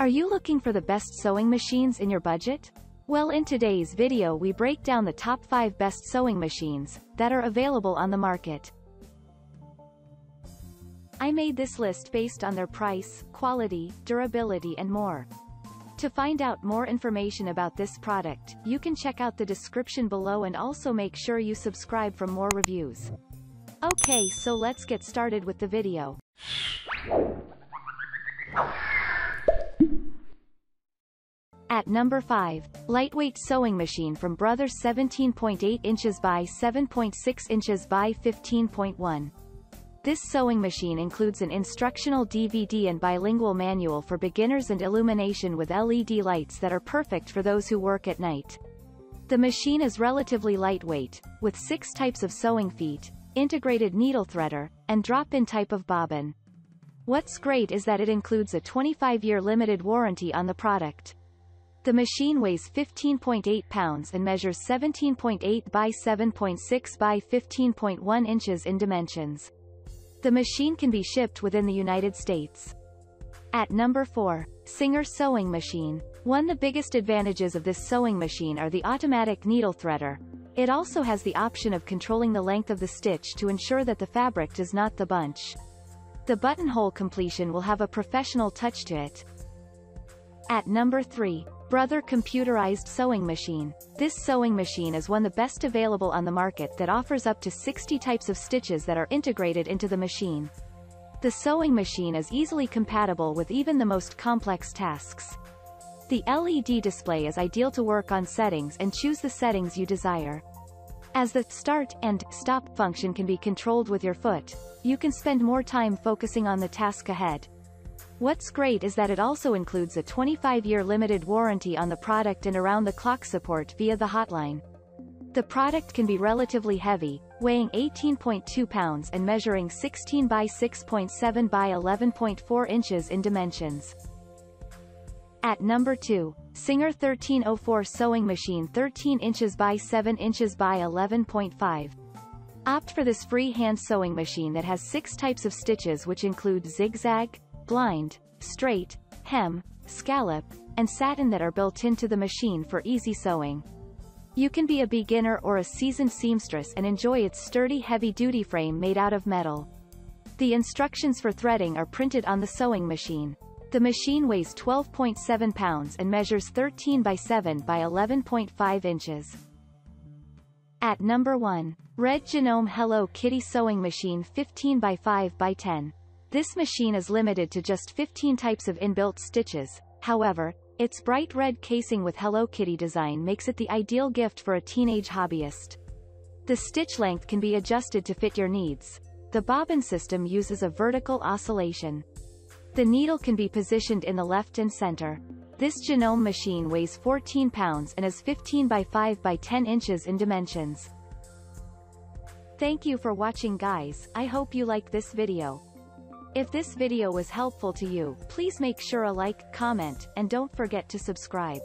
Are you looking for the best sewing machines in your budget? Well, in today's video we break down the top 5 best sewing machines that are available on the market. I made this list based on their price, quality, durability and more. To find out more information about this product, you can check out the description below and also make sure you subscribe for more reviews. Okay, so let's get started with the video. At number 5, lightweight sewing machine from Brothers, 17.8 inches by 7.6 inches by 15.1. This sewing machine includes an instructional DVD and bilingual manual for beginners and illumination with LED lights that are perfect for those who work at night. The machine is relatively lightweight, with 6 types of sewing feet, integrated needle threader, and drop-in type of bobbin. What's great is that it includes a 25-year limited warranty on the product. The machine weighs 15.8 pounds and measures 17.8 by 7.6 by 15.1 inches in dimensions. The machine can be shipped within the United States. At number 4, Singer sewing machine. One of the biggest advantages of this sewing machine are the automatic needle threader. It also has the option of controlling the length of the stitch to ensure that the fabric does not bunch. The buttonhole completion will have a professional touch to it. At number 3, Brother Computerized sewing machine. This sewing machine is one of the best available on the market that offers up to 60 types of stitches that are integrated into the machine. The sewing machine is easily compatible with even the most complex tasks. The LED display is ideal to work on settings and choose the settings you desire. As the start and stop function can be controlled with your foot, you can spend more time focusing on the task ahead. What's great is that it also includes a 25-year limited warranty on the product and around-the-clock support via the hotline. The product can be relatively heavy, weighing 18.2 pounds and measuring 16 by 6.7 by 11.4 inches in dimensions. At number 2, Singer 1304 sewing machine, 13 inches by 7 inches by 11.5. Opt for this free hand sewing machine that has 6 types of stitches which include zigzag, blind, straight, hem, scallop, and satin that are built into the machine for easy sewing. You can be a beginner or a seasoned seamstress and enjoy its sturdy heavy-duty frame made out of metal. The instructions for threading are printed on the sewing machine. The machine weighs 12.7 pounds and measures 13 by 7 by 11.5 inches. At number 1, Red Genome Hello Kitty sewing machine, 15 by 5 by 10. This machine is limited to just 15 types of inbuilt stitches. However, its bright red casing with Hello Kitty design makes it the ideal gift for a teenage hobbyist. The stitch length can be adjusted to fit your needs. The bobbin system uses a vertical oscillation. The needle can be positioned in the left and center. This Genome machine weighs 14 pounds and is 15 by 5 by 10 inches in dimensions. Thank you for watching, guys. I hope you liked this video. If this video was helpful to you, please make sure a like, comment, and don't forget to subscribe.